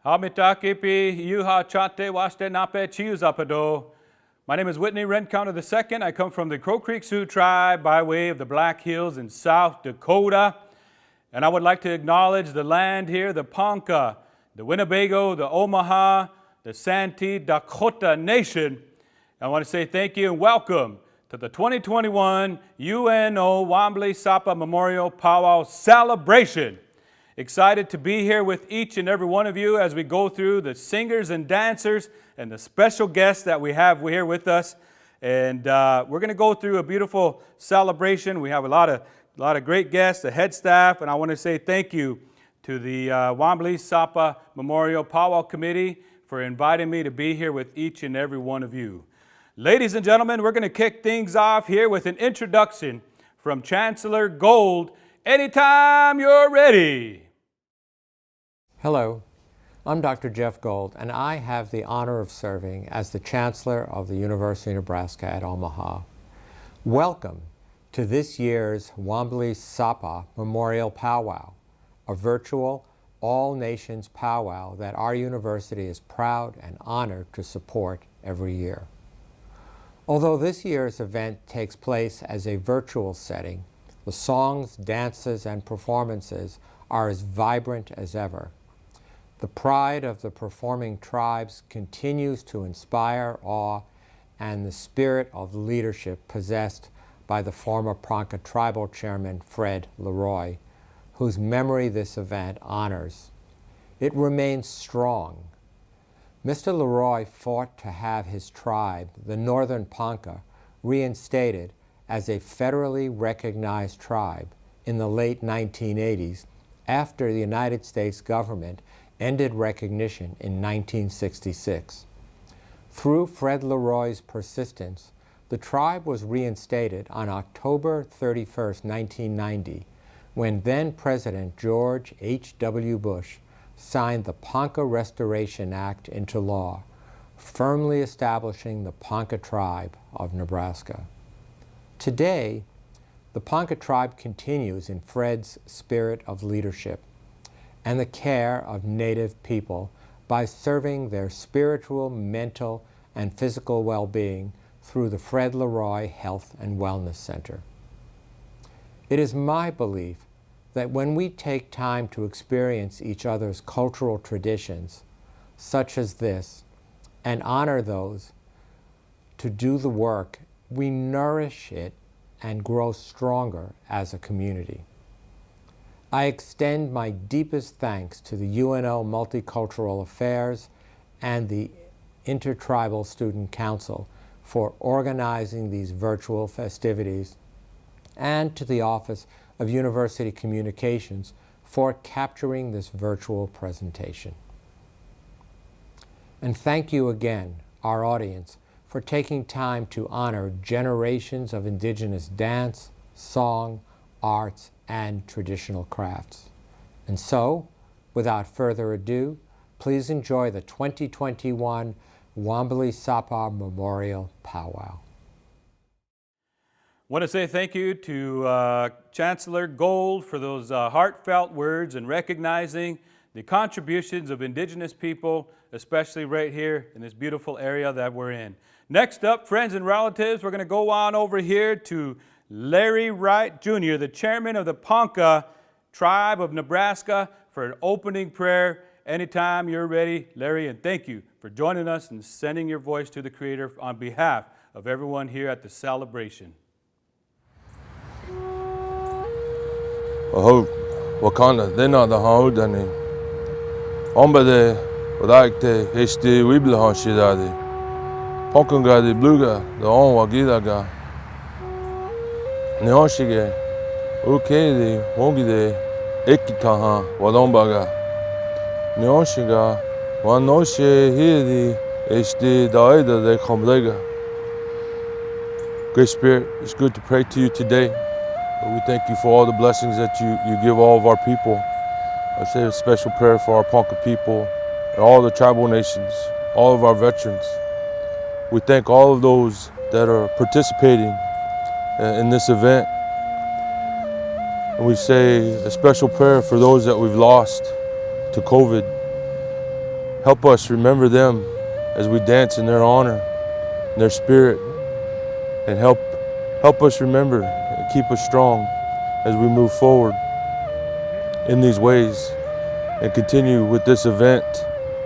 Hamitakipi yuha chate waste nape chiuzapado. My name is Whitney Rencounter II. I come from the Crow Creek Sioux tribe by way of the Black Hills in South Dakota. And I would like to acknowledge the land here, the Ponca, the Winnebago, the Omaha, the Santee Dakota Nation. I want to say thank you and welcome to the 2021 UNO Wambli Sapa Memorial Pow Wow celebration. Excited to be here with each and every one of you as we go through the singers and dancers and the special guests that we have here with us. And we're going to go through a beautiful celebration. We have a lot of great guests, the head staff, and I want to say thank you to the Wambli Sapa Memorial Pow Wow Committee for inviting me to be here with each and every one of you. Ladies and gentlemen, we're going to kick things off here with an introduction from Chancellor Gold. Anytime you're ready. Hello, I'm Dr. Jeff Gold, and I have the honor of serving as the Chancellor of the University of Nebraska at Omaha. Welcome to this year's Wambli Sapa Memorial Pow Wow, a virtual all-nations powwow that our university is proud and honored to support every year. Although this year's event takes place as a virtual setting, the songs, dances, and performances are as vibrant as ever. The pride of the performing tribes continues to inspire awe and the spirit of leadership possessed by the former Ponca tribal chairman Fred LeRoy, whose memory this event honors. It remains strong. Mr. LeRoy fought to have his tribe, the Northern Ponca, reinstated as a federally recognized tribe in the late 1980s after the United States government ended recognition in 1966. Through Fred LeRoy's persistence, the tribe was reinstated on October 31, 1990, when then-President George H.W. Bush signed the Ponca Restoration Act into law, firmly establishing the Ponca tribe of Nebraska. Today, the Ponca tribe continues in Fred's spirit of leadership and the care of Native people by serving their spiritual, mental, and physical well-being through the Fred LeRoy Health and Wellness Center. It is my belief that when we take time to experience each other's cultural traditions, such as this, and honor those to do the work, we nourish it and grow stronger as a community. I extend my deepest thanks to the UNO Multicultural Affairs and the Intertribal Student Council for organizing these virtual festivities, and to the Office of University Communications for capturing this virtual presentation. And thank you again, our audience, for taking time to honor generations of indigenous dance, song, arts, and traditional crafts. And so, without further ado, please enjoy the 2021 Wambli Sapa Memorial Pow Wow. I want to say thank you to Chancellor Gold for those heartfelt words and recognizing the contributions of indigenous people, especially right here in this beautiful area that we're in. Next up, friends and relatives, we're going to go on over here to Larry Wright Jr., the chairman of the Ponca tribe of Nebraska, for an opening prayer. Anytime you're ready, Larry, and thank you for joining us and sending your voice to the Creator on behalf of everyone here at the celebration. Aho, wakana, dena da haudani. Ombade, wadakte, hesti wibla hanshidadi. Ponkunga di bluga, the on wagidaga. Neoshige, ukedi, wongide, ekitaha, wadombaga. Neoshiga, wanoshe hidi, hesti daida de komlega. Great Spirit, it's good to pray to you today. We thank you for all the blessings that you give all of our people. I say a special prayer for our Ponca people and all the tribal nations, all of our veterans. We thank all of those that are participating in this event. And we say a special prayer for those that we've lost to COVID. help us remember them as we dance in their honor, in their spirit, and help us remember and keep us strong as we move forward in these ways and continue with this event,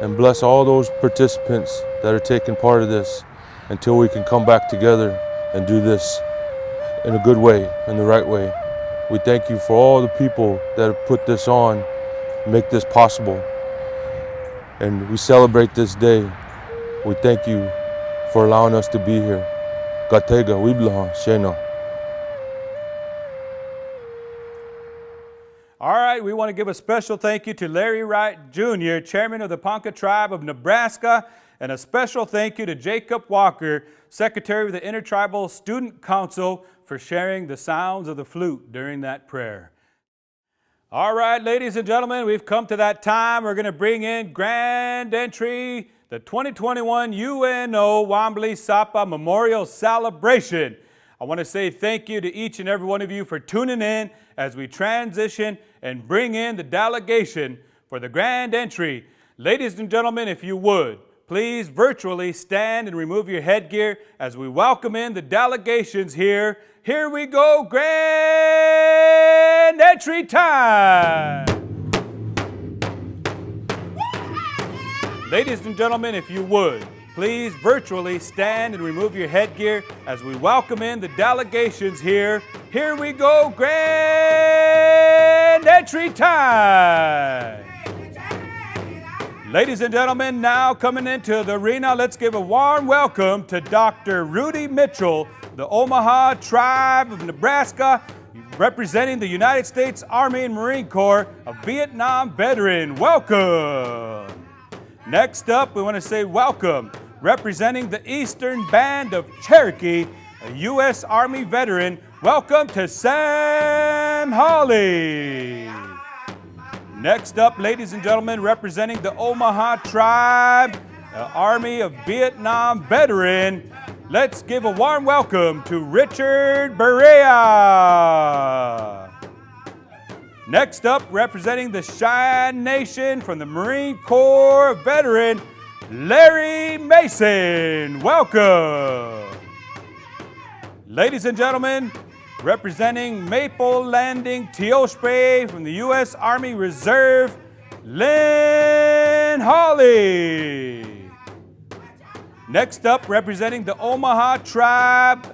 and bless all those participants that are taking part of this until we can come back together and do this in a good way, in the right way. We thank you for all the people that have put this on, make this possible. And we celebrate this day. We thank you for allowing us to be here. Gatega, Wiblaha, Shena. All right, we want to give a special thank you to Larry Wright Jr., Chairman of the Ponca Tribe of Nebraska, and a special thank you to Jacob Walker, Secretary of the Intertribal Student Council, for sharing the sounds of the flute during that prayer. All right, ladies and gentlemen, we've come to that time. We're going to bring in grand entry, the 2021 UNO Wambli Sapa Memorial Celebration. I want to say thank you to each and every one of you for tuning in as we transition and bring in the delegation for the grand entry. Ladies and gentlemen, if you would, please virtually stand and remove your headgear as we welcome in the delegations here. Here we go, grand entry time! Ladies and gentlemen, if you would, please virtually stand and remove your headgear as we welcome in the delegations here. Here we go, grand entry time! Ladies and gentlemen, now coming into the arena, let's give a warm welcome to Dr. Rudy Mitchell, the Omaha Tribe of Nebraska, representing the United States Army and Marine Corps, a Vietnam veteran. Welcome! Next up, we want to say welcome, representing the Eastern Band of Cherokee, a U.S. Army veteran. Welcome to Sam Holly. Next up, ladies and gentlemen, representing the Omaha Tribe, the Army of Vietnam veteran, let's give a warm welcome to Richard Berea. Next up, representing the Cheyenne Nation from the Marine Corps veteran, Larry Mason. Welcome. Ladies and gentlemen, representing Maple Landing, Teospe from the U.S. Army Reserve, Lynn Hawley. Next up, representing the Omaha Tribe,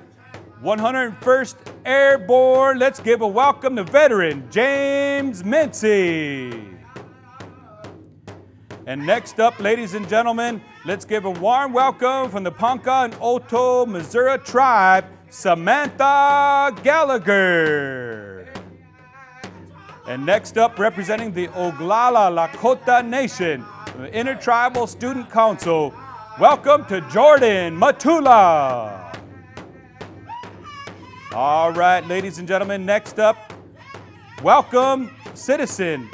101st Airborne, let's give a welcome to veteran James Mincy. And next up, ladies and gentlemen, let's give a warm welcome from the Ponca and OTOE, Missouri Tribe, Samantha Gallagher. And next up, representing the Oglala Lakota Nation, the Intertribal Student Council, welcome to Jordan Matula. All right, ladies and gentlemen, next up, welcome citizen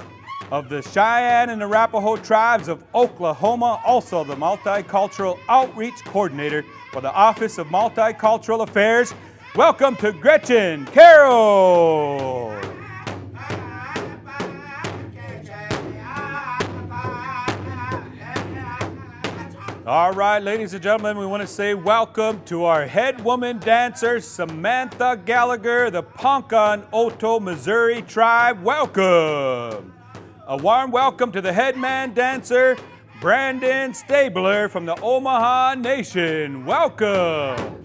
of the Cheyenne and Arapaho tribes of Oklahoma, also the Multicultural Outreach Coordinator for the Office of Multicultural Affairs. Welcome to Gretchen Carroll. All right, ladies and gentlemen, we want to say welcome to our head woman dancer, Samantha Gallagher, the Ponca and OTOE, Missouri Tribe. Welcome. A warm welcome to the head man dancer, Brandon Stabler from the Omaha Nation. Welcome.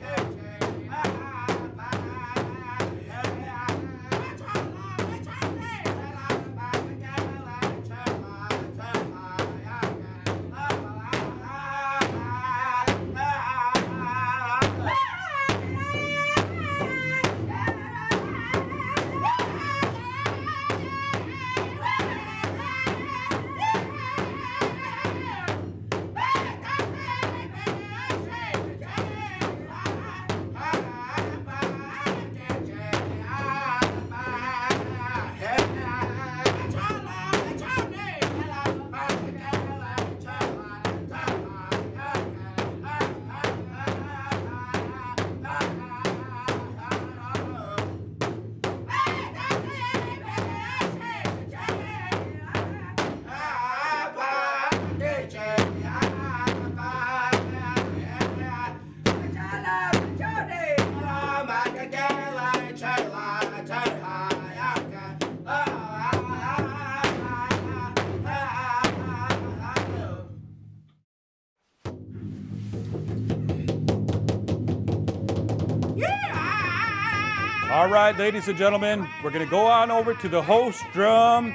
All right, ladies and gentlemen, we're going to go on over to the host drum,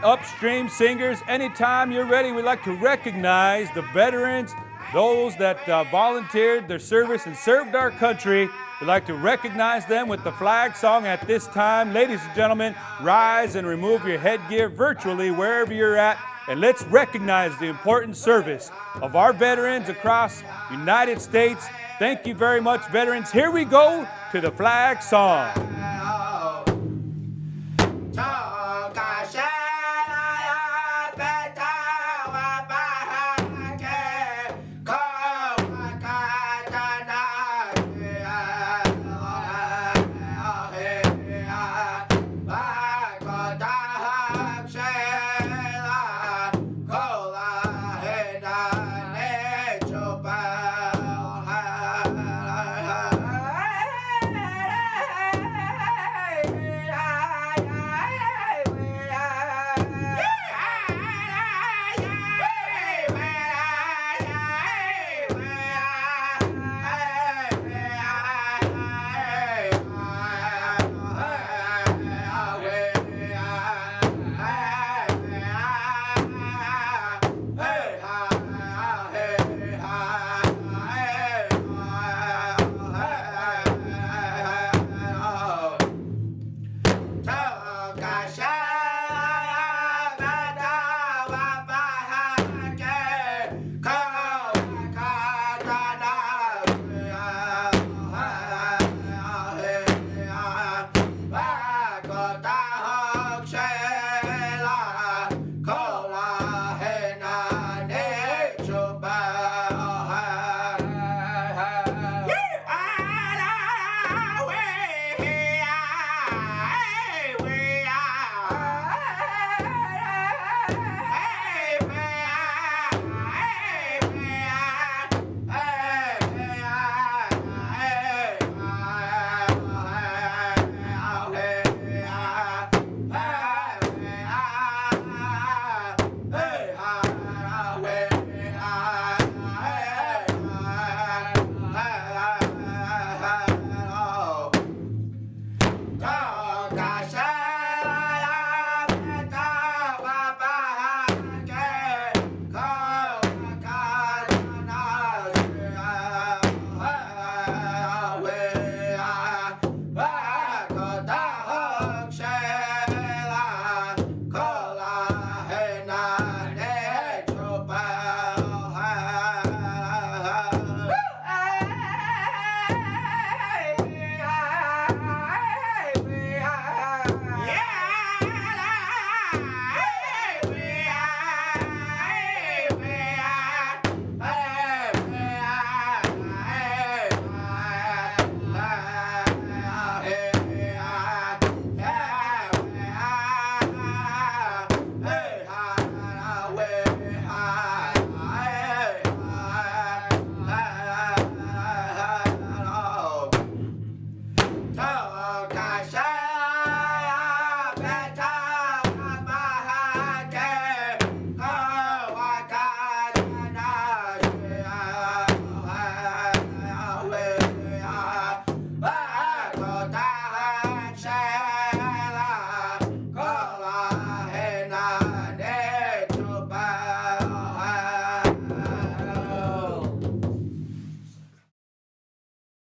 upstream singers. Anytime you're ready, we'd like to recognize the veterans, those that volunteered their service and served our country. We'd like to recognize them with the flag song at this time. Ladies and gentlemen, rise and remove your headgear virtually wherever you're at, and let's recognize the important service of our veterans across the United States. Thank you very much, veterans. Here we go to the flag song.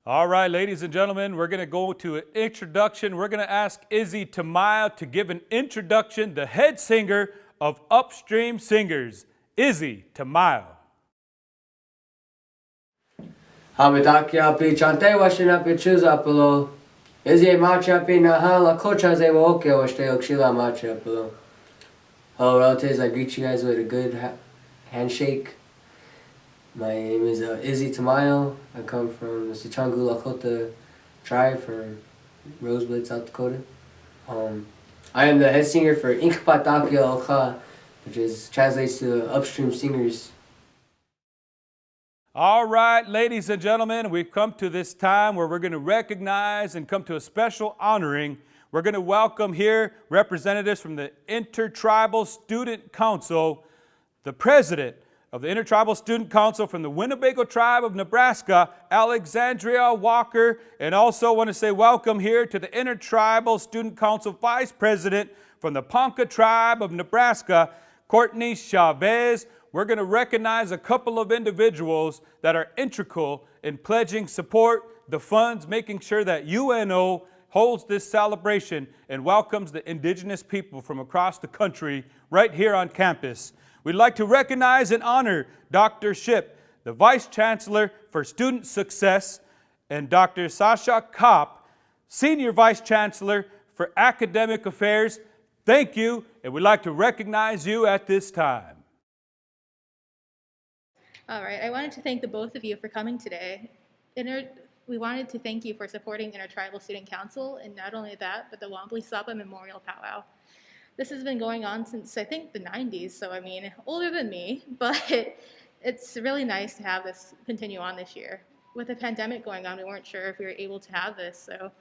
All right, ladies and gentlemen, we're going to go to an introduction. We're going to ask Izzy Tamayo to give an introduction, the head singer of Upstream Singers. Izzy Tamayo. Hamitakiapi chante washinapi chuzapolo. Izzy machapi nahala kochaze woke washte okshila machapolo. Hello relatives, I greet you guys with a good handshake. My name is Izzy Tamayo. I come from the Sichangu Lakota tribe from Rosebud, South Dakota. I am the head singer for Inkpatakia Okha, which translates to Upstream Singers. All right, ladies and gentlemen, we've come to this time where we're going to recognize and come to a special honoring. We're going to welcome here representatives from the Intertribal Student Council, the president of the Intertribal Student Council from the Winnebago Tribe of Nebraska, Alexandria Walker, and also want to say welcome here to the Intertribal Student Council Vice President from the Ponca Tribe of Nebraska, Courtney Chavez. We're going to recognize a couple of individuals that are integral in pledging support, the funds, making sure that UNO holds this celebration and welcomes the indigenous people from across the country right here on campus. We'd like to recognize and honor Dr. SHIPP, the Vice Chancellor for Student Success, and Dr. Sasha Kopp, Senior Vice Chancellor for Academic Affairs. Thank you, and we'd like to recognize you at this time. All right, I wanted to thank the both of you for coming today. We wanted to thank you for supporting Intertribal Student Council, and not only that, but the Wambli Sapa Memorial Pow Wow. This has been going on since, I think, the 90s, so I mean, older than me, but it's really nice to have this continue on this year. With the pandemic going on, we weren't sure if we were able to have this, so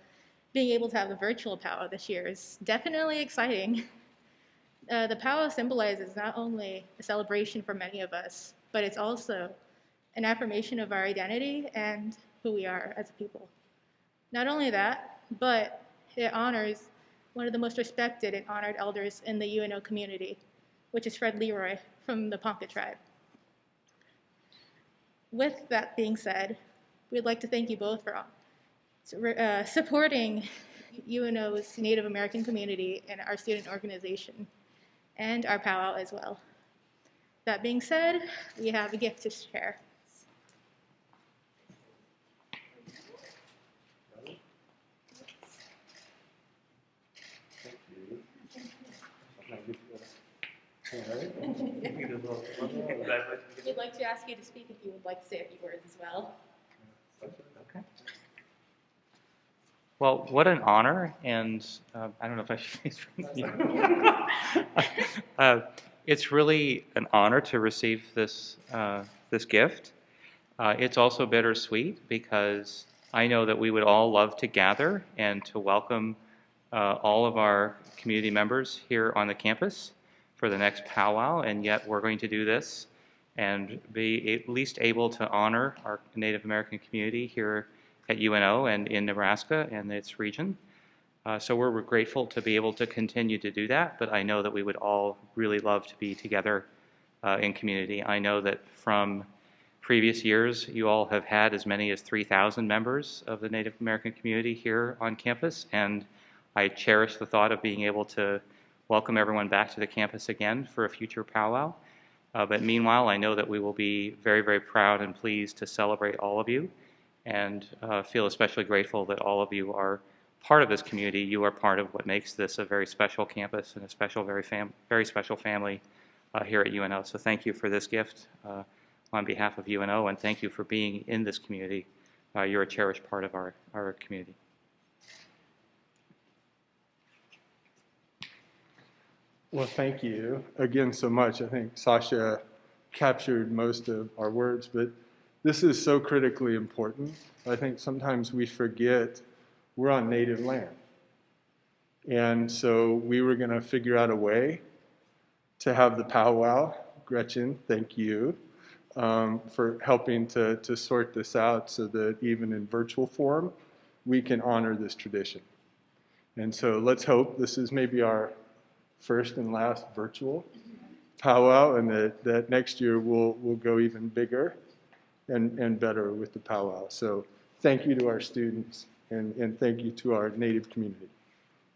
being able to have the virtual powwow this year is definitely exciting. The powwow symbolizes not only a celebration for many of us, but it's also an affirmation of our identity and who we are as a people. Not only that, but it honors one of the most respected and honored elders in the UNO community, which is Fred LeRoy from the Ponca tribe. With that being said, we'd like to thank you both for supporting UNO's Native American community and our student organization, and our powwow as well. That being said, we have a gift to share. We'd like to ask you to speak if you would like to say a few words as well. Okay. Well, what an honor, and I don't know if I should say it's really an honor to receive this, this gift. It's also bittersweet because I know that we would all love to gather and to welcome all of our community members here on the campus for the next powwow, and yet we're going to do this and be at least able to honor our Native American community here at UNO and in Nebraska and its region. So we're grateful to be able to continue to do that, but I know that we would all really love to be together in community. I know that from previous years, you all have had as many as 3,000 members of the Native American community here on campus, and I cherish the thought of being able to welcome everyone back to the campus again for a future powwow. But meanwhile, I know that we will be very, very proud and pleased to celebrate all of you, and feel especially grateful that all of you are part of this community. You are part of what makes this a very special campus and a special, very special family here at UNO. So thank you for this gift on behalf of UNO, and thank you for being in this community. You're a cherished part of our community. Well, thank you again so much. I think Sasha captured most of our words, but this is so critically important. I think sometimes we forget we're on native land. And so we were going to figure out a way to have the powwow. Gretchen, thank you for helping to sort this out so that even in virtual form, we can honor this tradition. And so let's hope this is maybe our first and last virtual powwow, and that next year we'll go even bigger and better with the powwow. So thank you to our students, and thank you to our Native community.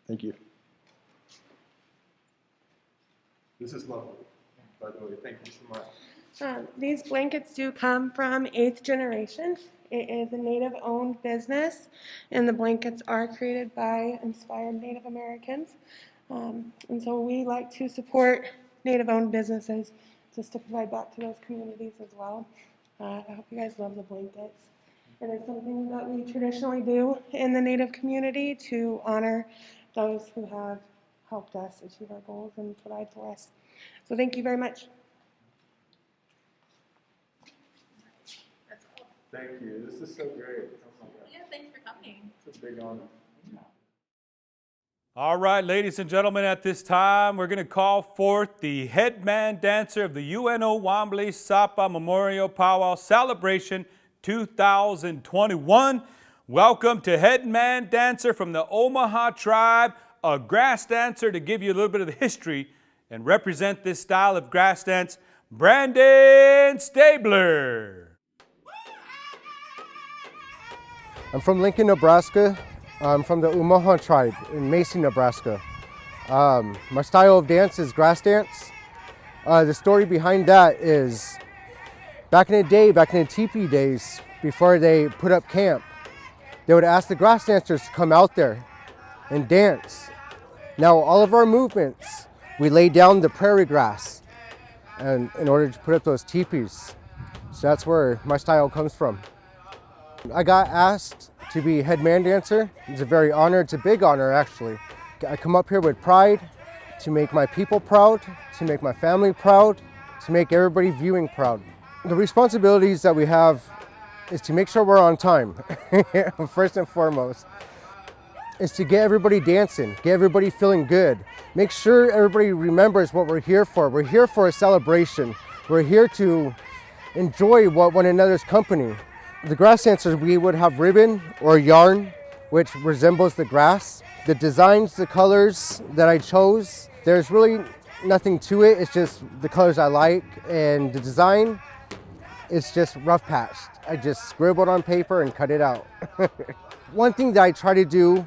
Thank you. This is lovely, by the way. Thank you so much. These blankets do come from 8th generation. It is a Native-owned business, and the blankets are created by inspired Native Americans. And so we like to support Native-owned businesses just to provide back to those communities as well. I hope you guys love the blankets. It is something that we traditionally do in the Native community to honor those who have helped us achieve our goals and provide for us. So thank you very much. That's all. Thank you. This is so great. Oh my God. Yeah, thanks for coming. It's a big honor. All right, ladies and gentlemen, at this time, we're going to call forth the head man dancer of the UNO Wambli Sapa Memorial Powwow Celebration 2021. Welcome to head man dancer from the Omaha tribe, a grass dancer to give you a little bit of the history and represent this style of grass dance, Brandon Stabler. I'm from Lincoln, Nebraska. I'm from the Omaha tribe in Mason, Nebraska. My style of dance is grass dance. The story behind that is back in the day, back in the teepee days, before they put up camp, they would ask the grass dancers to come out there and dance. Now, all of our movements, we lay down the prairie grass and in order to put up those teepees. So that's where my style comes from. I got asked to be head man dancer. It's a very honor, it's a big honor actually. I come up here with pride to make my people proud, to make my family proud, to make everybody viewing proud. The responsibilities that we have is to make sure we're on time, first and foremost. Is to get everybody dancing, get everybody feeling good. Make sure everybody remembers what we're here for. We're here for a celebration. We're here to enjoy one another's company. The grass dancers, we would have ribbon or yarn, which resembles the grass. The designs, the colors that I chose, there's really nothing to it. It's just the colors I like, and the design, it's just rough patched. I just scribbled on paper and cut it out. One thing that I try to do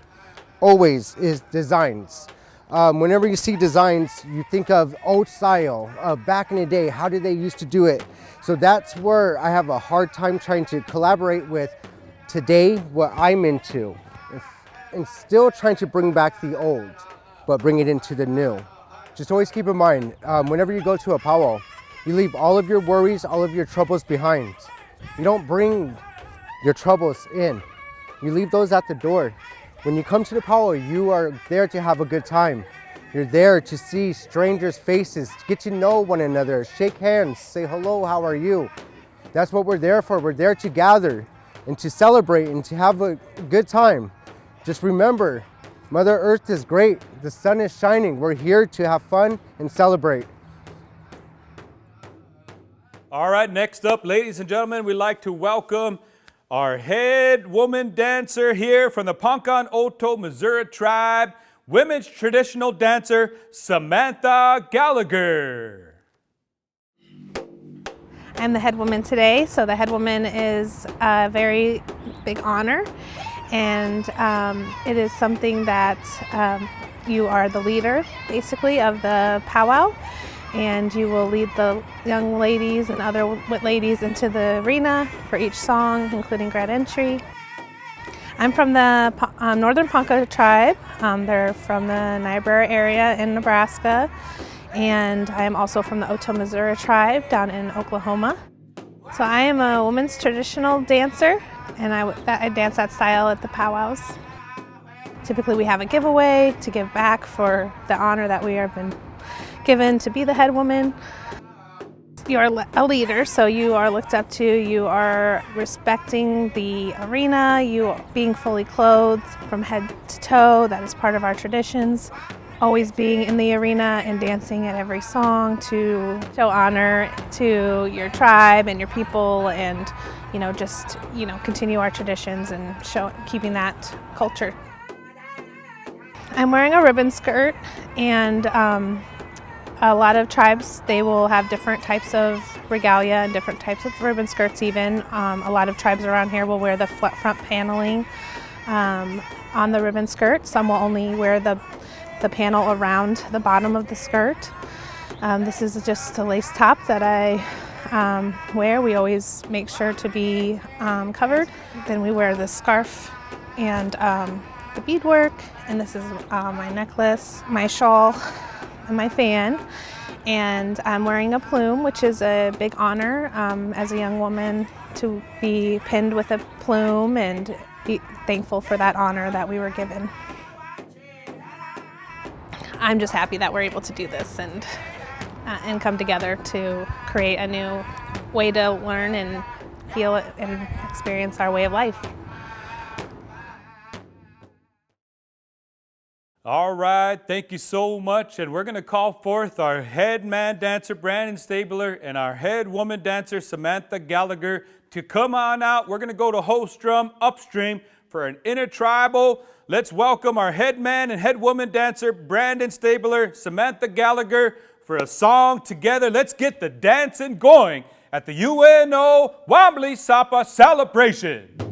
always is designs. Whenever you see designs, you think of old style, back in the day, how did they used to do it? So that's where I have a hard time trying to collaborate with today, what I'm into, and still trying to bring back the old, but bring it into the new. Just always keep in mind, whenever you go to a powwow, you leave all of your worries, all of your troubles behind. You don't bring your troubles in. You leave those at the door. When you come to the powwow, you are there to have a good time. You're there to see strangers' faces, get to know one another, shake hands, say hello, how are you? That's what we're there for. We're there to gather and to celebrate and to have a good time. Just remember, Mother Earth is great. The sun is shining. We're here to have fun and celebrate. All right, next up, ladies and gentlemen, we'd like to welcome our head woman dancer here from the Ponca and OTOE, Missouri tribe, women's traditional dancer, Samantha Gallagher. I'm the head woman today, so the head woman is a very big honor, and it is something that you are the leader, basically, of the powwow, and you will lead the young ladies and other ladies into the arena for each song, including grad entry. I'm from the Northern Ponca tribe. They're from the Niobrara area in Nebraska, and I am also from the OTOE, Missouri tribe down in Oklahoma. So I am a woman's traditional dancer, and I dance that style at the powwows. Typically we have a giveaway to give back for the honor that we have been given to be the head woman. You are a leader, so you are looked up to, you are respecting the arena, you are being fully clothed from head to toe. That is part of our traditions. Always being in the arena and dancing at every song to show honor to your tribe and your people, and just continue our traditions and keeping that culture. I'm wearing a ribbon skirt, and a lot of tribes, they will have different types of regalia and different types of ribbon skirts even. A lot of tribes around here will wear the front paneling on the ribbon skirt. Some will only wear the panel around the bottom of the skirt. This is just a lace top that I wear. We always make sure to be covered. Then we wear the scarf and the beadwork, and this is my necklace, my shawl, and my fan, and I'm wearing a plume, which is a big honor as a young woman to be pinned with a plume, and be thankful for that honor that we were given. I'm just happy that we're able to do this and come together to create a new way to learn and feel and experience our way of life. All right, thank you so much. And we're going to call forth our head man dancer, Brandon Stabler, and our head woman dancer, Samantha Gallagher, to come on out. We're going to go to Holstrom upstream for an intertribal. Let's welcome our head man and head woman dancer, Brandon Stabler, Samantha Gallagher, for a song together. Let's get the dancing going at the UNO Wambli Sapa celebration.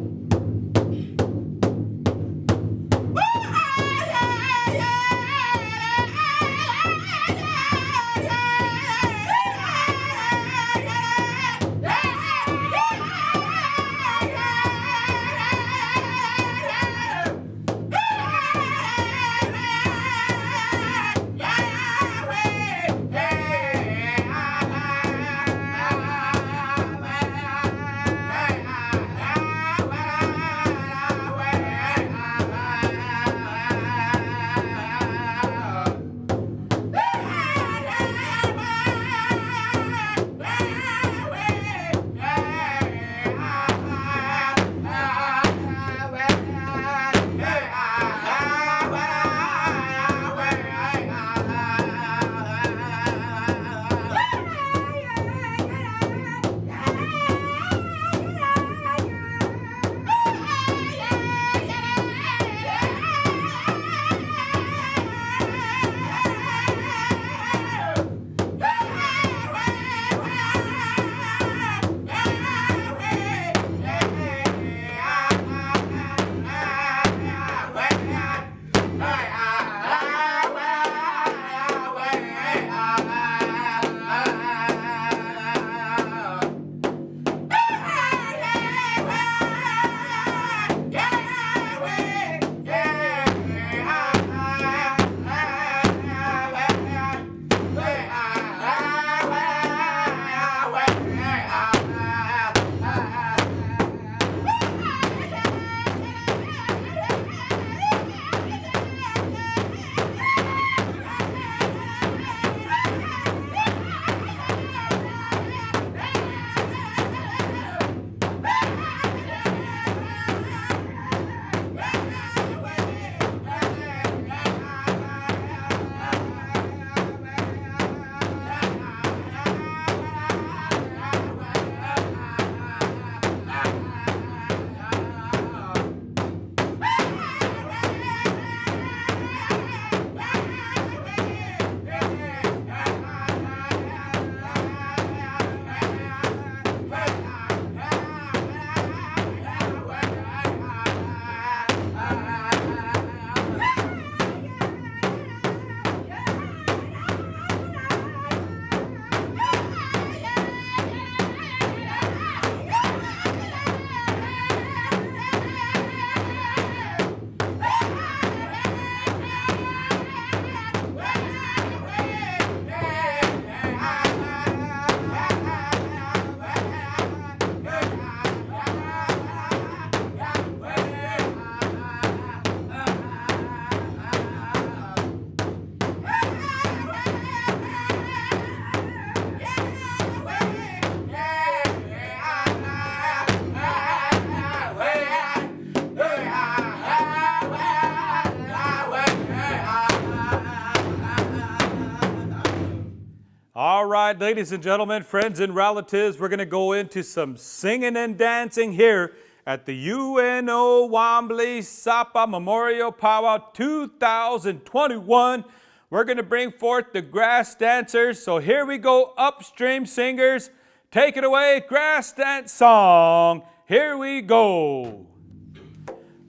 All right, ladies and gentlemen, friends and relatives, we're going to go into some singing and dancing here at the UNO Wambli Sapa Memorial Pow Wow 2021. We're going to bring forth the grass dancers. So here we go, upstream singers. Take it away, grass dance song. Here we go.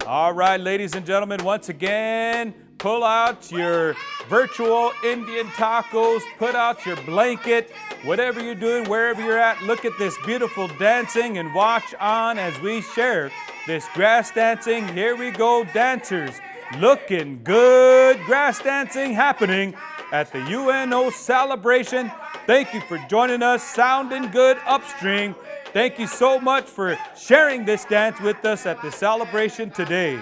All right, ladies and gentlemen, once again, pull out your virtual Indian tacos, put out your blanket, whatever you're doing, wherever you're at, look at this beautiful dancing and watch on as we share this grass dancing. Here we go, dancers. Looking good, grass dancing happening at the UNO celebration. Thank you for joining us, sounding good upstream. Thank you so much for sharing this dance with us at the celebration today.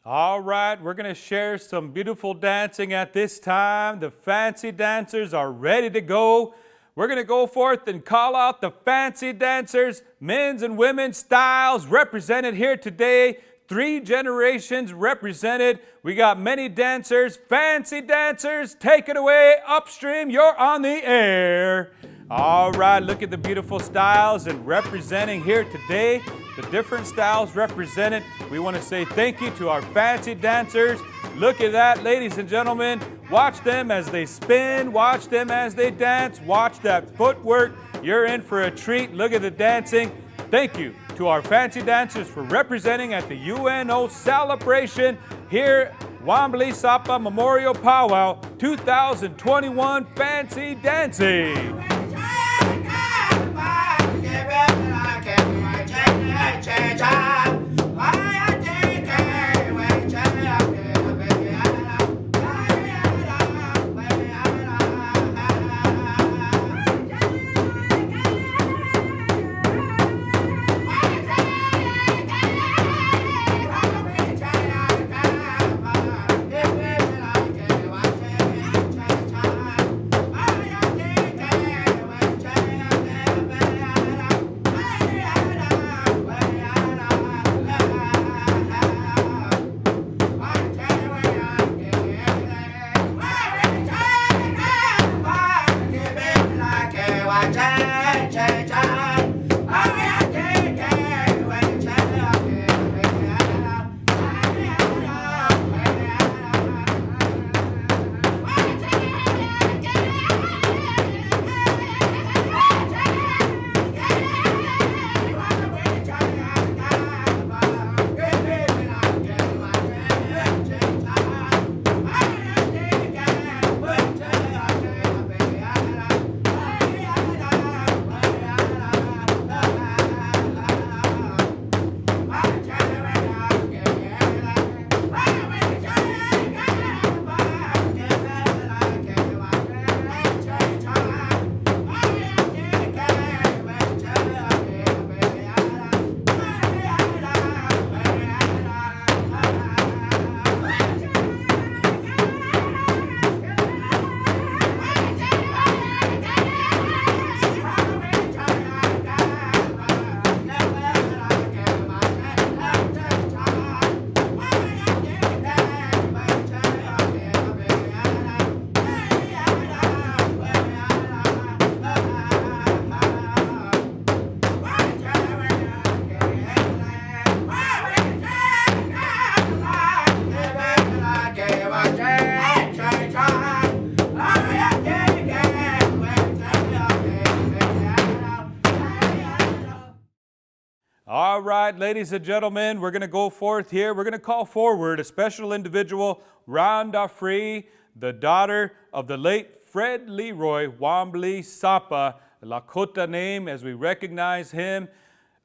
All right, we're going to share some beautiful dancing at this time. The fancy dancers are ready to go. We're going to go forth and call out the fancy dancers, men's and women's styles represented here today. 3 generations represented. We got many dancers, fancy dancers. Take it away, upstream. You're on the air. All right, look at the beautiful styles and representing here today. The different styles represented. We want to say thank you to our fancy dancers. Look at that, ladies and gentlemen. Watch them as they spin. Watch them as they dance. Watch that footwork. You're in for a treat. Look at the dancing. Thank you to our fancy dancers for representing at the UNO celebration here, Wambli Sapa Memorial Pow Wow 2021 Fancy Dancing. All right, ladies and gentlemen, we're going to go forth here. We're going to call forward a special individual, RHONDA, the daughter of the late Fred LeRoy, Wambli Sapa, a Lakota name as we recognize him.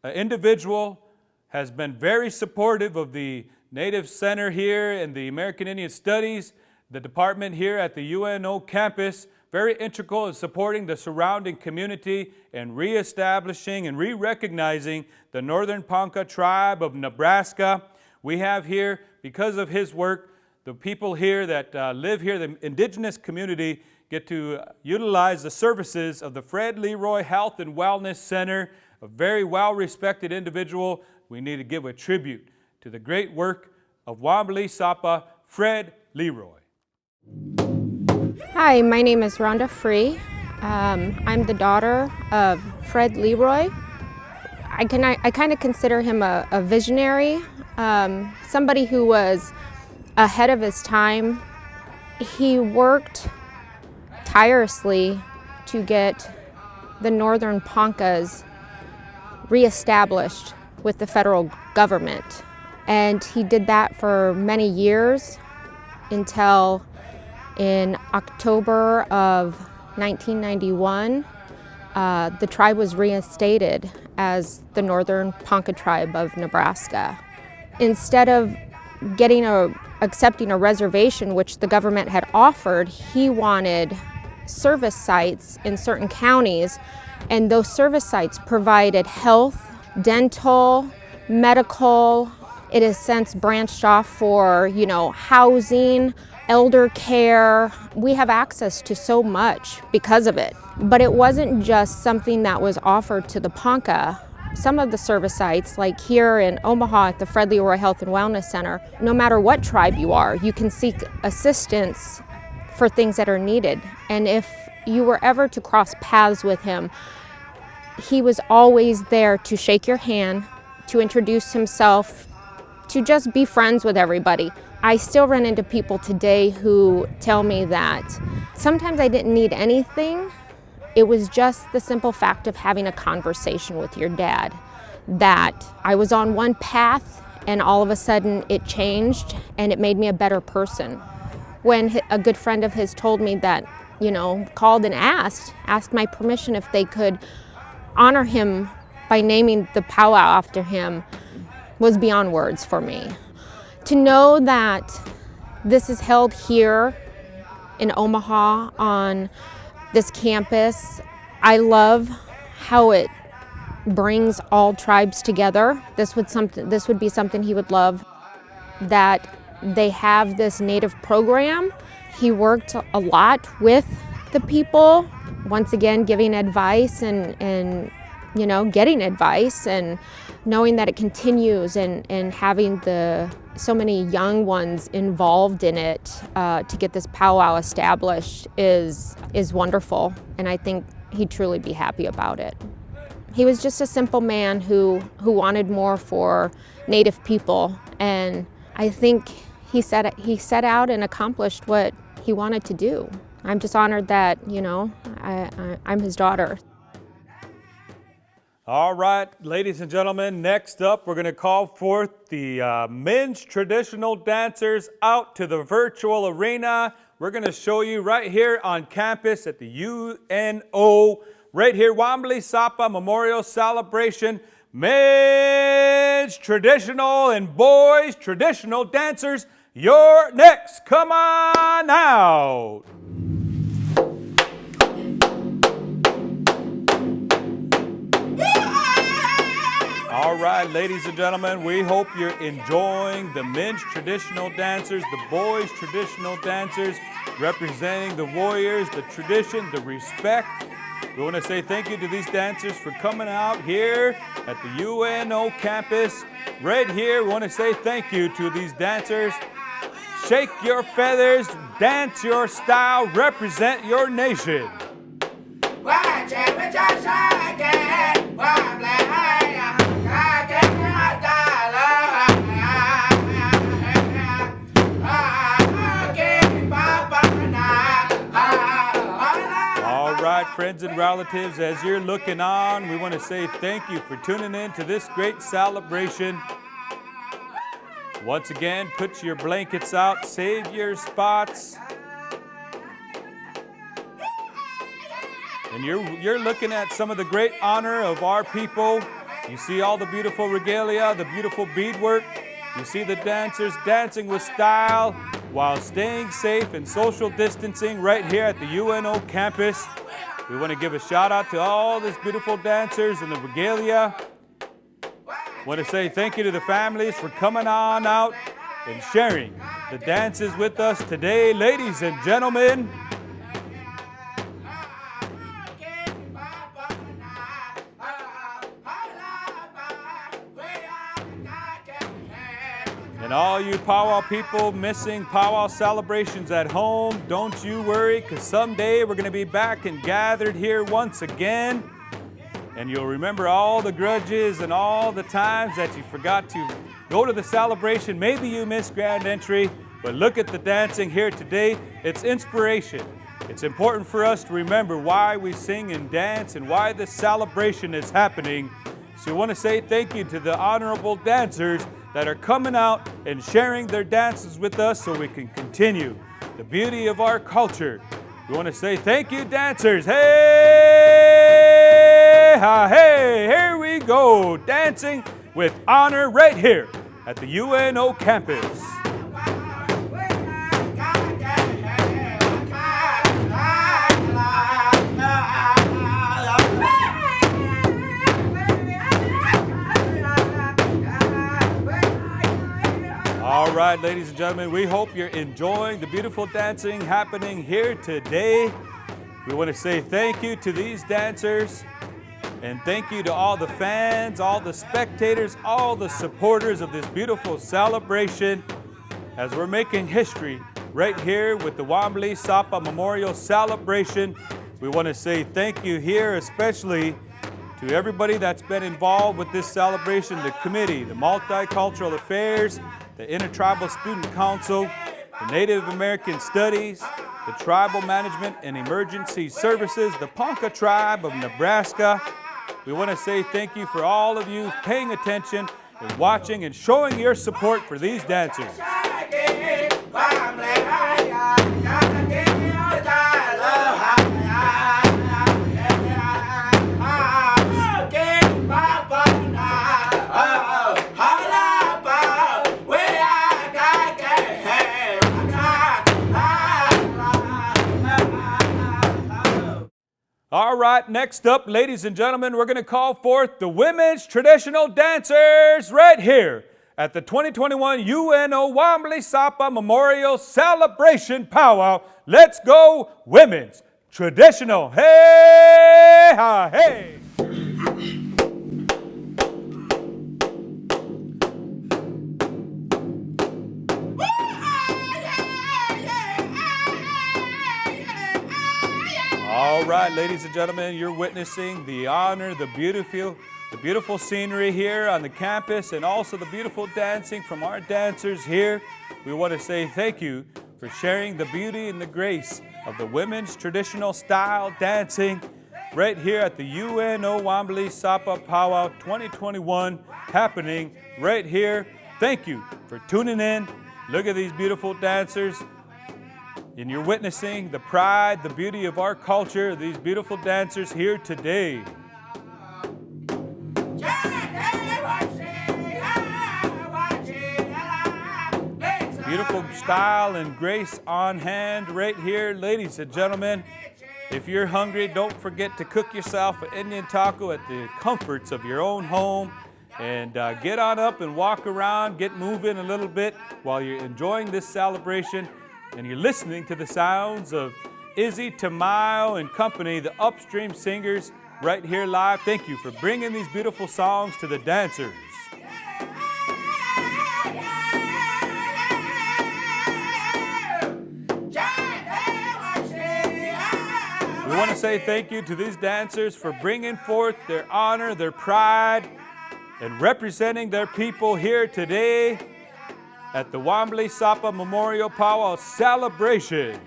An individual has been very supportive of the Native Center here and the American Indian Studies, the department here at the UNO campus, very integral in supporting the surrounding community and reestablishing and re-recognizing the Northern Ponca tribe of Nebraska. We have here, because of his work, the people here that live here, the indigenous community, get to utilize the services of the Fred LeRoy Health and Wellness Center, a very well-respected individual. We need to give a tribute to the great work of Wambli Sapa, Fred LeRoy. Hi, my name is Rhonda Free. I'm the daughter of Fred LeRoy. I kind of consider him a visionary, somebody who was ahead of his time. He worked tirelessly to get the Northern Poncas reestablished with the federal government. And he did that for many years until in October of 1991, the tribe was reinstated as the Northern Ponca tribe of Nebraska. Instead of accepting a reservation, which the government had offered, he wanted service sites in certain counties, and those service sites provided health dental, medical. It has since branched off for, you know, housing, elder care. We have access to so much because of it. But it wasn't just something that was offered to the Ponca. Some of the service sites, like here in Omaha at the Fred LeRoy Health and Wellness Center, no matter what tribe you are, you can seek assistance for things that are needed. And if you were ever to cross paths with him, he was always there to shake your hand, to introduce himself, to just be friends with everybody. I still run into people today who tell me that sometimes I didn't need anything. It was just the simple fact of having a conversation with your dad, that I was on one path and all of a sudden it changed and it made me a better person. When a good friend of his told me that, you know, called and asked my permission if they could honor him by naming the powwow after him, was beyond words for me. To know that this is held here in Omaha on this campus, I love how it brings all tribes together. This would be something he would love, that they have this Native program. He worked a lot with the people, once again giving advice and you know, getting advice, and knowing that it continues, and having so many young ones involved in it to get this powwow established is wonderful, and I think he'd truly be happy about it. He was just a simple man who wanted more for Native people, and I think he set out and accomplished what he wanted to do. I'm just honored that, you know, I'm his daughter. All right, ladies and gentlemen, next up we're going to call forth the men's traditional dancers out to the virtual arena. We're going to show you right here on campus at the UNO, right here, Wambli Sapa Memorial Celebration, men's traditional and boys traditional dancers. You're next. Come on out. All right, ladies and gentlemen, we hope you're enjoying the men's traditional dancers, the boys' traditional dancers, representing the warriors, the tradition, the respect. We want to say thank you to these dancers for coming out here at the UNO campus. Right here, we want to say thank you to these dancers. Shake your feathers, dance your style, represent your nation. All right, friends and relatives, as you're looking on, we want to say thank you for tuning in to this great celebration. Once again, put your blankets out, save your spots. And you're looking at some of the great honor of our people. You see all the beautiful regalia, the beautiful beadwork. You see the dancers dancing with style while staying safe and social distancing right here at the UNO campus. We want to give a shout out to all these beautiful dancers and the regalia. Want to say thank you to the families for coming on out and sharing the dances with us today, ladies and gentlemen. And all you powwow people missing powwow celebrations at home, don't you worry, because someday we're going to be back and gathered here once again. And you'll remember all the grudges and all the times that you forgot to go to the celebration. Maybe you missed grand entry, but look at the dancing here today. It's inspiration. It's important for us to remember why we sing and dance and why this celebration is happening. So we want to say thank you to the honorable dancers that are coming out and sharing their dances with us so we can continue the beauty of our culture. We want to say thank you, dancers. Hey, ha, hey, here we go, dancing with honor right here at the UNO campus. All right, ladies and gentlemen, we hope you're enjoying the beautiful dancing happening here today. We want to say thank you to these dancers, and thank you to all the fans, all the spectators, all the supporters of this beautiful celebration as we're making history right here with the Wambli Sapa Memorial Celebration. We want to say thank you here, especially to everybody that's been involved with this celebration, the committee, the Multicultural Affairs, the Intertribal Student Council, the Native American Studies, the Tribal Management and Emergency Services, the Ponca tribe of Nebraska. We want to say thank you for all of you paying attention and watching and showing your support for these dancers. All right, next up, ladies and gentlemen, we're going to call forth the women's traditional dancers right here at the 2021 UNO Wambli Sapa Memorial Celebration Powwow. Let's go, women's traditional. Hey, ha, hey. All right, ladies and gentlemen, you're witnessing the honor, the beautiful scenery here on the campus, and also the beautiful dancing from our dancers here. We want to say thank you for sharing the beauty and the grace of the women's traditional style dancing right here at the UNO Wambli Sapa Powwow 2021 happening right here. Thank you for tuning in. Look at these beautiful dancers. And you're witnessing the pride, the beauty of our culture, these beautiful dancers here today. Beautiful style and grace on hand right here, ladies and gentlemen. If you're hungry, don't forget to cook yourself an Indian taco at the comforts of your own home. And get on up and walk around, get moving a little bit while you're enjoying this celebration. And you're listening to the sounds of Izzy, Tamayo, and company, the Upstream Singers, right here live. Thank you for bringing these beautiful songs to the dancers. We want to say thank you to these dancers for bringing forth their honor, their pride, and representing their people here today at the Wambli Sapa Memorial Powwow Celebration.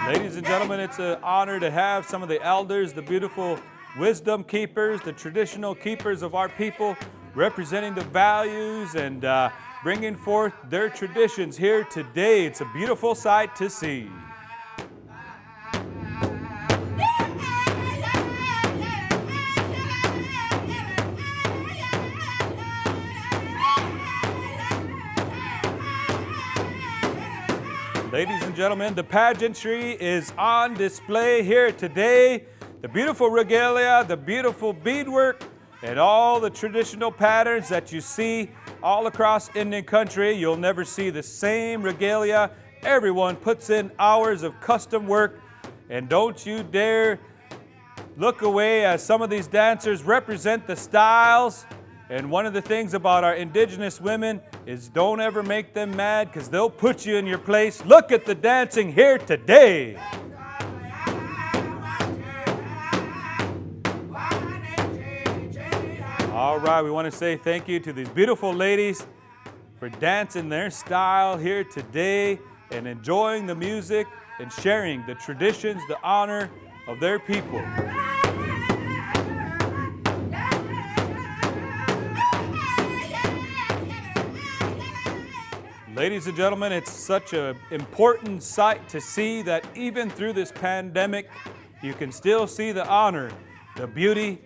Ladies and gentlemen, it's an honor to have some of the elders, the beautiful wisdom keepers, the traditional keepers of our people, representing the values and bringing forth their traditions here today. It's a beautiful sight to see. Ladies and gentlemen, the pageantry is on display here today. The beautiful regalia, the beautiful beadwork, and all the traditional patterns that you see all across Indian country. You'll never see the same regalia. Everyone puts in hours of custom work, and don't you dare look away as some of these dancers represent the styles. And one of the things about our indigenous women is don't ever make them mad, because they'll put you in your place. Look at the dancing here today. All right, we want to say thank you to these beautiful ladies for dancing their style here today and enjoying the music and sharing the traditions, the honor of their people. Ladies and gentlemen, it's such an important sight to see that even through this pandemic, you can still see the honor, the beauty,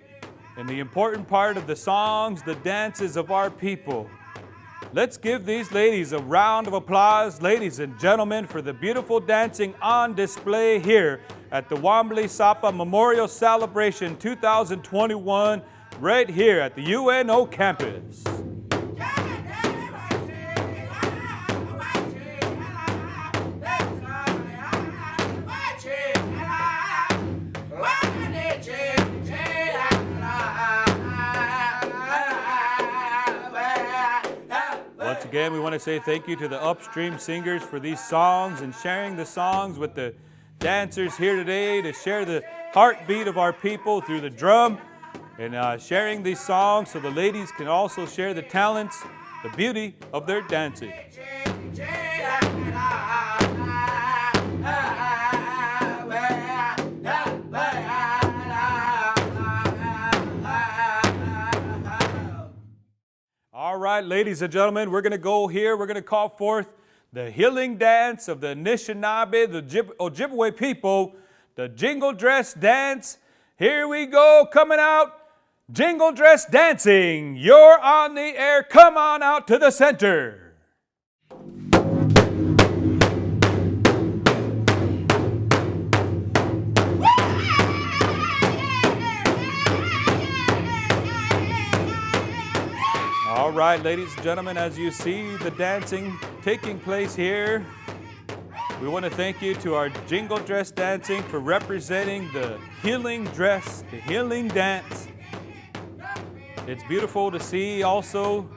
and the important part of the songs, the dances of our people. Let's give these ladies a round of applause, ladies and gentlemen, for the beautiful dancing on display here at the Wambli Sapa Memorial Celebration 2021, right here at the UNO campus. Once again, we want to say thank you to the upstream singers for these songs and sharing the songs with the dancers here today to share the heartbeat of our people through the drum and sharing these songs so the ladies can also share the talents, the beauty of their dancing. All right, ladies and gentlemen, we're going to go here. We're going to call forth the healing dance of the Anishinaabe, the Ojibwe people, the jingle dress dance. Here we go, coming out, jingle dress dancing. You're on the air. Come on out to the center. All right, ladies and gentlemen, as you see the dancing taking place here, we want to thank you to our jingle dress dancing for representing the healing dress, the healing dance. It's beautiful to see also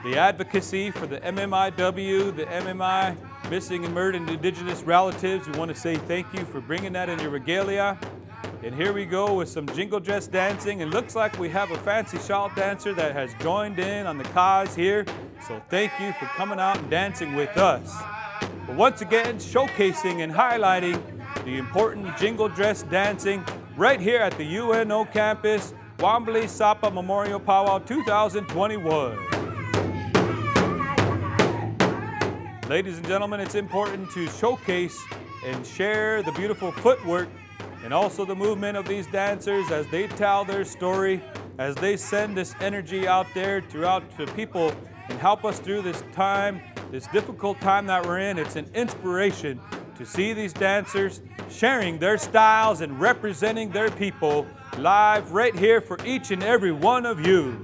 the advocacy for the MMIW, the MMI, Missing and Murdered Indigenous Relatives. We want to say thank you for bringing that in your regalia. And here we go with some jingle dress dancing. It looks like we have a fancy shawl dancer that has joined in on the cause here. So thank you for coming out and dancing with us. But once again, showcasing and highlighting the important jingle dress dancing right here at the UNO campus, Wambli Sapa Memorial Pow Wow 2021. Ladies and gentlemen, it's important to showcase and share the beautiful footwork and also the movement of these dancers as they tell their story, as they send this energy out there throughout to people and help us through this time, this difficult time that we're in. It's an inspiration to see these dancers sharing their styles and representing their people live right here for each and every one of you.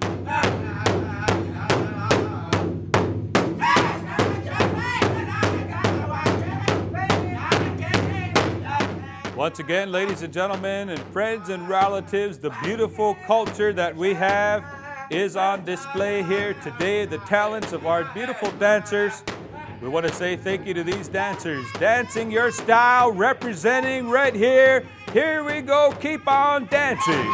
Once again, ladies and gentlemen, and friends and relatives, the beautiful culture that we have is on display here today. The talents of our beautiful dancers. We want to say thank you to these dancers. Dancing your style, representing right here. Here we go, keep on dancing.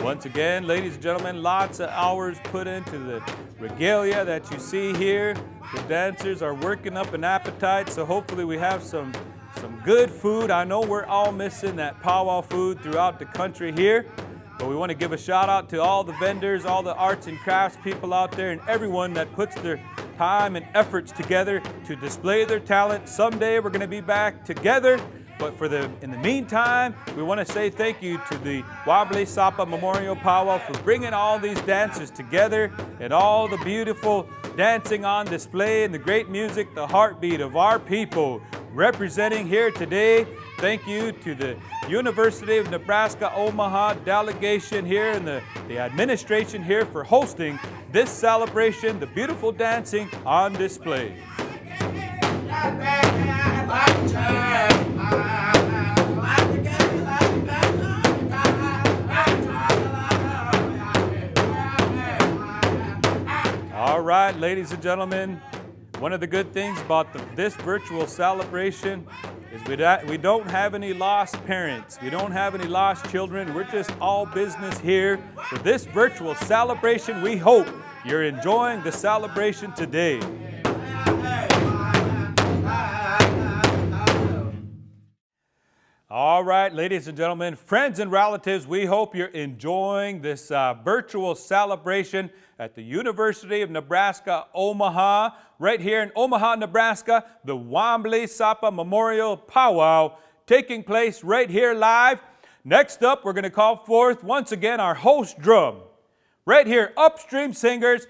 Once again, ladies and gentlemen, lots of hours put into the regalia that you see here. The dancers are working up an appetite, so hopefully we have some good food. I know we're all missing that powwow food throughout the country here, but we want to give a shout out to all the vendors, all the arts and crafts people out there, and everyone that puts their time and efforts together to display their talent. Someday we're going to be back together. But in the meantime, we want to say thank you to the Wambli Sapa Memorial Pow Wow for bringing all these dancers together and all the beautiful dancing on display and the great music, the heartbeat of our people representing here today. Thank you to the University of Nebraska Omaha delegation here and the administration here for hosting this celebration, the beautiful dancing on display. All right, ladies and gentlemen, one of the good things about this virtual celebration is we don't have any lost parents. We don't have any lost children. We're just all business here for this virtual celebration. We hope you're enjoying the celebration today. All right, ladies and gentlemen, friends and relatives, we hope you're enjoying this virtual celebration at the University of Nebraska, Omaha. Right here in Omaha, Nebraska, the Wambli Sapa Memorial Pow Wow taking place right here live. Next up, we're going to call forth once again our host drum. Right here, Upstream Singers,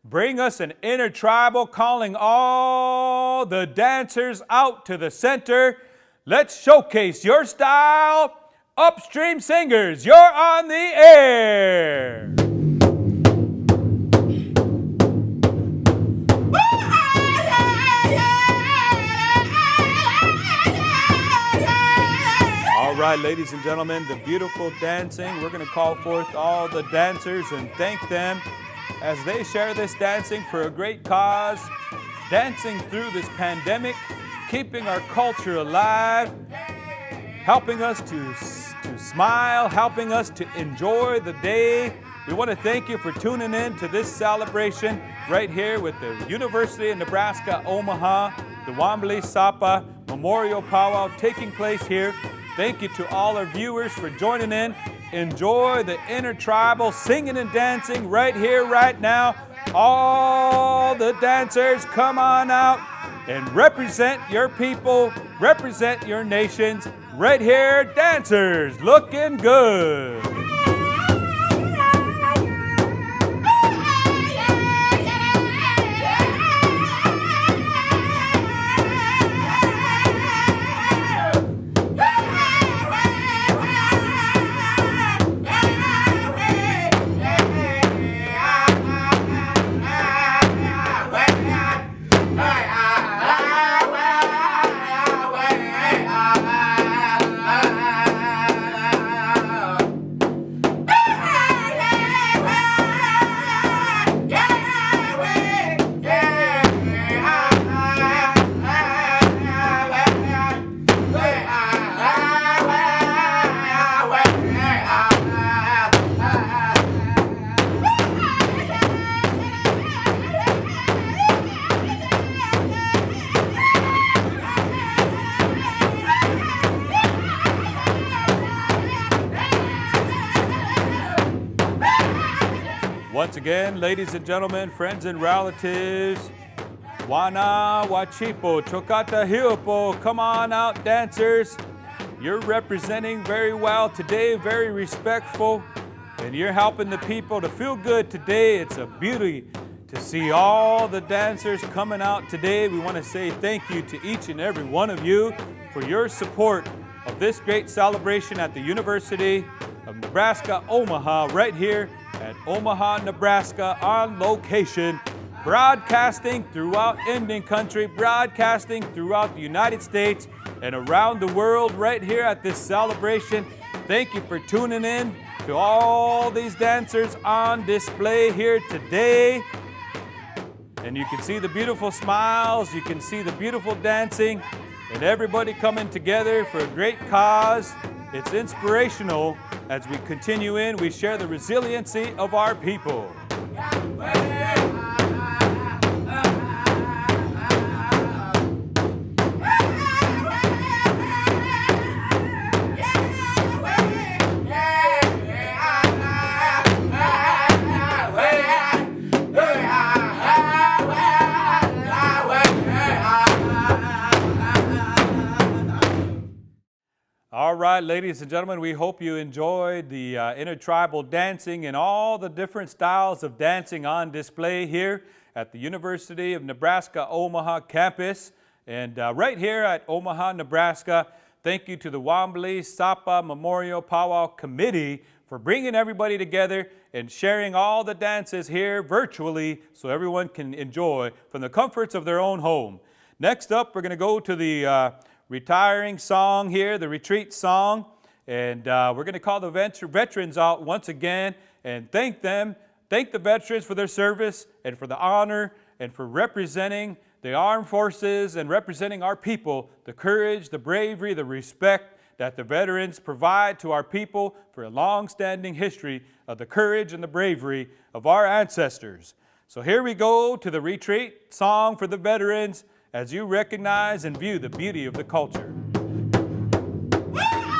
bring us an intertribal, calling all the dancers out to the center. Let's showcase your style. Upstream Singers, you're on the air. All right, ladies and gentlemen, the beautiful dancing. We're going to call forth all the dancers and thank them as they share this dancing for a great cause, dancing through this pandemic, keeping our culture alive, helping us to smile, helping us to enjoy the day. We want to thank you for tuning in to this celebration right here with the University of Nebraska, Omaha, the Wambli Sapa Memorial Pow Wow taking place here. Thank you to all our viewers for joining in. Enjoy the intertribal singing and dancing right here, right now. All the dancers, come on out and represent your people, represent your nations. Right here, dancers, looking good. Once again, ladies and gentlemen, friends and relatives, Wana Wachipo, Chokata Hiopo, come on out, dancers. You're representing very well today, very respectful, and you're helping the people to feel good today. It's a beauty to see all the dancers coming out today. We want to say thank you to each and every one of you for your support of this great celebration at the University of Nebraska, Omaha, right here at Omaha, Nebraska, on location, broadcasting throughout Indian country, broadcasting throughout the United States and around the world right here at this celebration. Thank you for tuning in to all these dancers on display here today. And you can see the beautiful smiles, you can see the beautiful dancing, and everybody coming together for a great cause. It's inspirational. As we continue in, we share the resiliency of our people. All right, ladies and gentlemen, we hope you enjoyed the intertribal dancing and all the different styles of dancing on display here at the University of Nebraska, Omaha campus. And right here at Omaha, Nebraska, thank you to the Wambli Sapa Memorial Pow Wow Committee for bringing everybody together and sharing all the dances here virtually so everyone can enjoy from the comforts of their own home. Next up, we're going to go to the retiring song here, the retreat song, and we're going to call the veterans out once again and thank them, thank the veterans for their service and for the honor and for representing the armed forces and representing our people, the courage, the bravery, the respect that the veterans provide to our people for a long-standing history of the courage and the bravery of our ancestors. So here we go to the retreat song for the veterans as you recognize and view the beauty of the culture. Woo!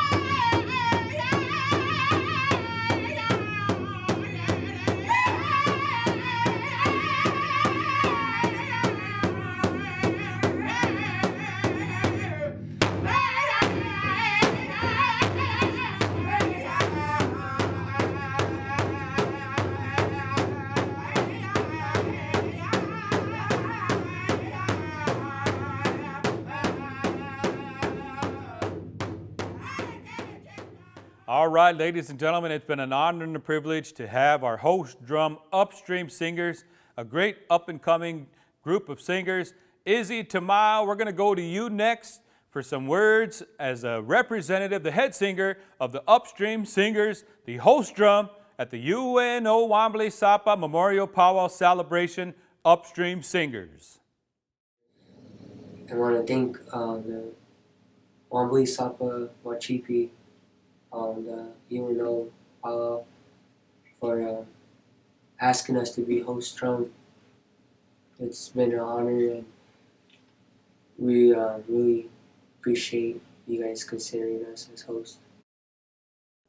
All right, ladies and gentlemen, it's been an honor and a privilege to have our host drum upstream singers, a great up-and-coming group of singers. Izzy, Tamao, we're going to go to you next for some words as a representative, the head singer of the upstream singers, the host drum at the UNO Wambli Sapa Memorial Powwow Celebration Upstream Singers. I want to thank the Wambli Sapa Wachipi, the UNO Pow Wow for asking us to be host drum. It's been an honor, and we really appreciate you guys considering us as hosts.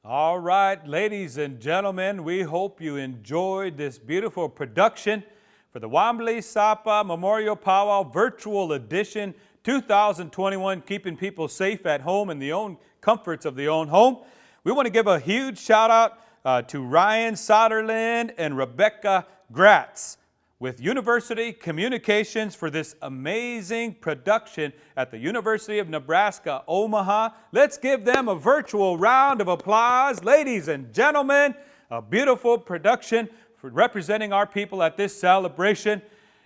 All right, ladies and gentlemen, we hope you enjoyed this beautiful production for the Wambli Sapa Memorial Powwow Virtual Edition 2021, keeping people safe at home in the own comforts of their own home. We want to give a huge shout out to Ryan Soderland and Rebecca Gratz with University Communications for this amazing production at the University of Nebraska, Omaha. Let's give them a virtual round of applause. Ladies and gentlemen, a beautiful production for representing our people at this celebration.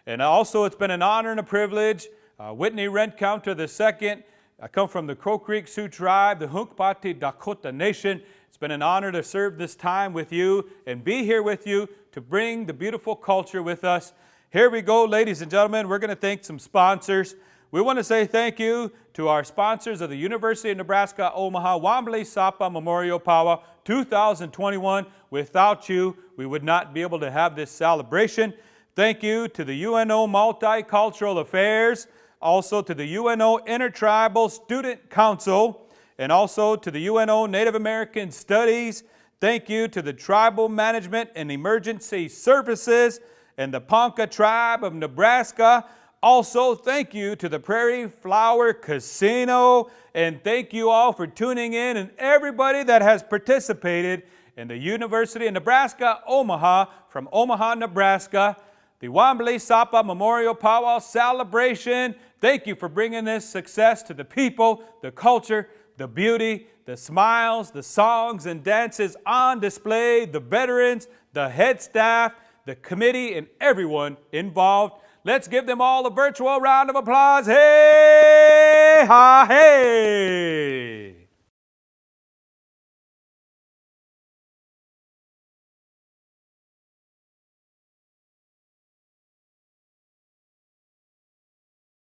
And also, it's been an honor and a privilege. Whitney Rentcounter II. I come from the Crow Creek Sioux Tribe, the Hunkpati Dakota Nation. It's been an honor to serve this time with you and be here with you to bring the beautiful culture with us. Here we go, ladies and gentlemen. We're going to thank some sponsors. We want to say thank you to our sponsors of the University of Nebraska, Omaha, Wambli Sapa Memorial Powwow 2021. Without you, we would not be able to have this celebration. Thank you to the UNO Multicultural Affairs, also to the UNO Intertribal Student Council, and also to the UNO Native American Studies. Thank you to the Tribal Management and Emergency Services and the Ponca Tribe of Nebraska. Also, thank you to the Prairie Flower Casino. And thank you all for tuning in and everybody that has participated in the University of Nebraska, Omaha, from Omaha, Nebraska, the Wambli Sapa Memorial Powwow Celebration. Thank you for bringing this success to the people, the culture, the beauty, the smiles, the songs and dances on display, the veterans, the head staff, the committee, and everyone involved. Let's give them all a virtual round of applause. Hey, ha, hey!